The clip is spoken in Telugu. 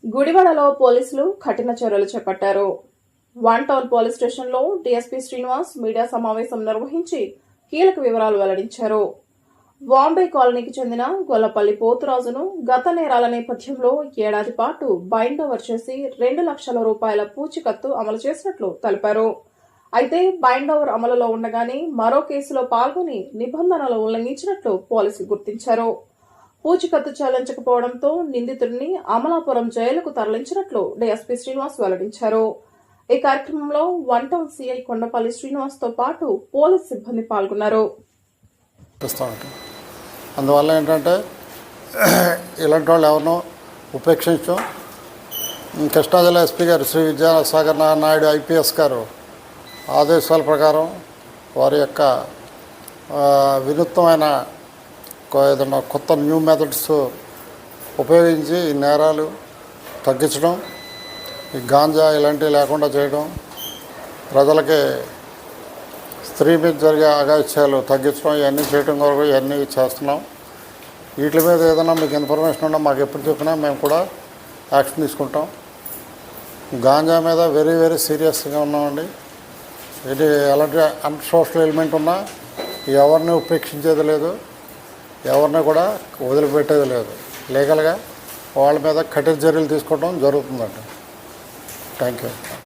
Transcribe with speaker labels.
Speaker 1: గుడివాడలో పోలీసులు కఠిన చర్యలు చేపట్టారు. వన్ టౌన్ పోలీస్ స్టేషన్లో డీఎస్పీ శ్రీనివాస్ మీడియా సమావేశం నిర్వహించి కీలక వివరాలు వెల్లడించారు. బాంబే కాలనీకి చెందిన గొల్లపల్లి పోతురాజును గత నేరాల నేపథ్యంలో ఏడాది పాటు బైండ్ ఓవర్ చేసి 2 లక్షల రూపాయల పూచీకత్తు అమలు చేసినట్లు తెలిపారు. అయితే బైండ్ ఓవర్ అమలులో ఉండగానే మరో కేసులో పాల్గొని నిబంధనలు ఉల్లంఘించినట్లు పోలీసులు గుర్తించారు. పూచీకత్తు చెల్లించకపోవడంతో నిందితుడిని అమలాపురం జైలుకు తరలించినట్లు డీఎస్పీ శ్రీనివాస్ వెల్లడించారు. ఈ కార్యక్రమంలో one town CI Kondapalli Srinivas తో పాటు పోలీస్ సిబ్బంది పాల్గొన్నారు.
Speaker 2: అందువల్ల ఏంటంటే ఇలాంటి వాళ్ళు ఎవరినో ఉపేక్షించడం. కృష్ణా జిల్లా ఎస్పీ గారు శ్రీ విద్యాసాగర్ నాయుడు ఐపీఎస్ గారు ఆదేశాల ప్రకారం వారి యొక్క వినూత్నమైన ఏదైనా కొత్త న్యూ మెథడ్స్ ఉపయోగించి ఈ నేరాలు తగ్గించడం, ఈ గాంజా ఇలాంటివి లేకుండా చేయడం, ప్రజలకి స్త్రీ మీద జరిగే అగాత్యాలు తగ్గించడం, ఇవన్నీ చేయడం కొరకు ఇవన్నీ చేస్తున్నాం. వీటి మీద ఏదైనా మీకు ఇన్ఫర్మేషన్ ఉన్నా మాకు ఎప్పుడు చెప్పినా మేము కూడా యాక్షన్ తీసుకుంటాం. గాంజా మీద వెరీ వెరీ సీరియస్గా ఉన్నామండి. ఇది ఎలాంటి అన్సోషల్ ఎలిమెంట్ ఉన్నా ఎవరిని ఉపేక్షించేది లేదు, ఎవరిని కూడా వదిలిపెట్టేది లేదు. లీగల్గా వాళ్ళ మీద కఠిన చర్యలు తీసుకోవడం జరుగుతుందండి. Thank you.